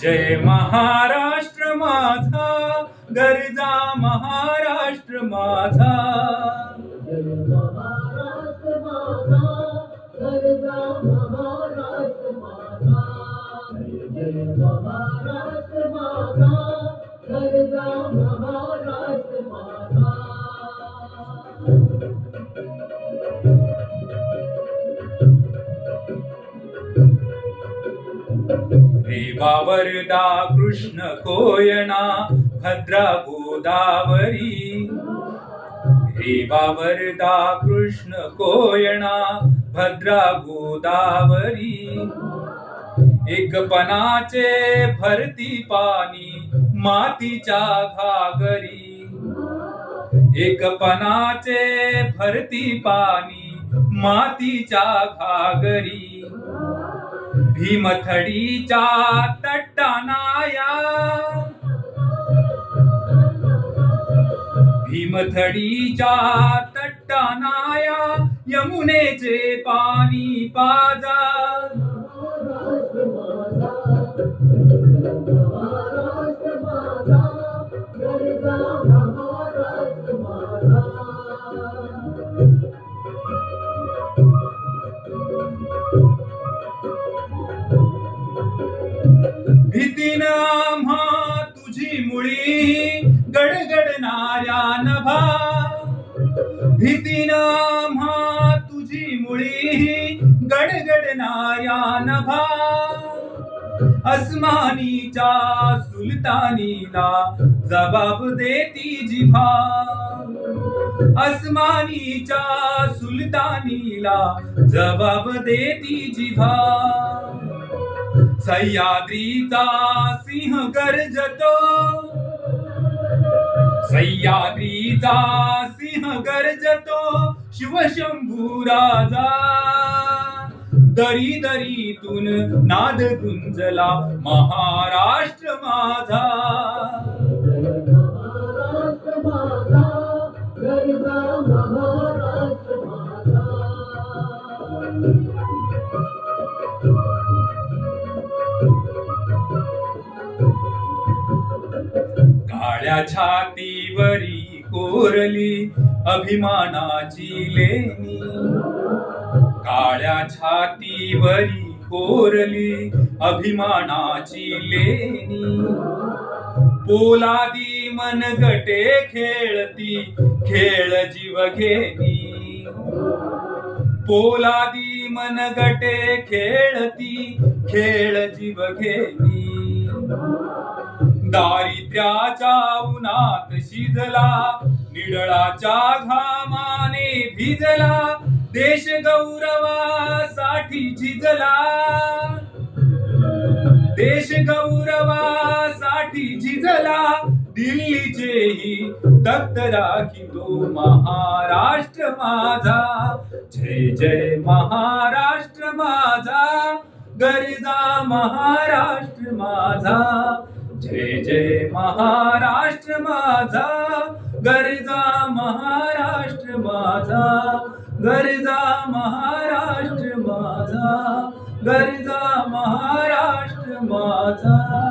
जय महाराष्ट्र माझा, गरजा महाराष्ट्र माझा. जय महाराष्ट्र माझा, गरजा महाराष्ट्र माझा. जय महाराष्ट्र माझा, गरजा महाराष्ट्र माझा. रेवा वरदा कृष्ण कोयना भद्रा गोदावरी. रेवा वरदा कृष्ण कोयना भद्रा गोदावरी. एकपणाचे भरती पाणी मातीच्या घागरी. एकपणाचे भरती पाणी मातीच्या घागरी. भीमथडीच्या तट्टानाया, भीमथडीच्या तट्टानाया यमुनेचे पाणी पाजा. भीतीन आम्हा तुझी मुळी गडगडणाऱ्या नभा. भीतीन आम्हा तुझी मुळी गडगडणाऱ्या नभा. अस्मानीच्या सुलतानीला जबाब देती जिभा. अस्मानीच्या सुलतानीला जबाब देती जिभा. सह्याद्रीचा सिंह गर्जतो, सह्याद्रीचा सिंह गर्जतो शिवशंभू राजा. दरी दरीतून नाद गुंजला महाराष्ट्र माझा. महाराष्ट्र माझा, गरजा महाराष्ट्र माझा. काळ्या छातीवरी कोरली अभिमानाची लेणी. काळ्या छातीवरी कोरली अभिमानाची लेणी. पोलादी मनगटे खेळती खेळ जीव घेणी. पोलादी मनगटे खेळती खेळ जीव घेणी. दारिद्र्याच्या उन्हात शिजला, निडळाच्या घामाने भिजला. देश गौरवासाठी झिजला, देश गौरवासाठी झिजला. दिल्लीचेही तख्त राखितो महाराष्ट्र माझा. जय जय महाराष्ट्र माझा, गरजा महाराष्ट्र माझा. जय जय महाराष्ट्र माझा, गरजा महाराष्ट्र माझा. गरजा महाराष्ट्र माझा, गरजा महाराष्ट्र माझा.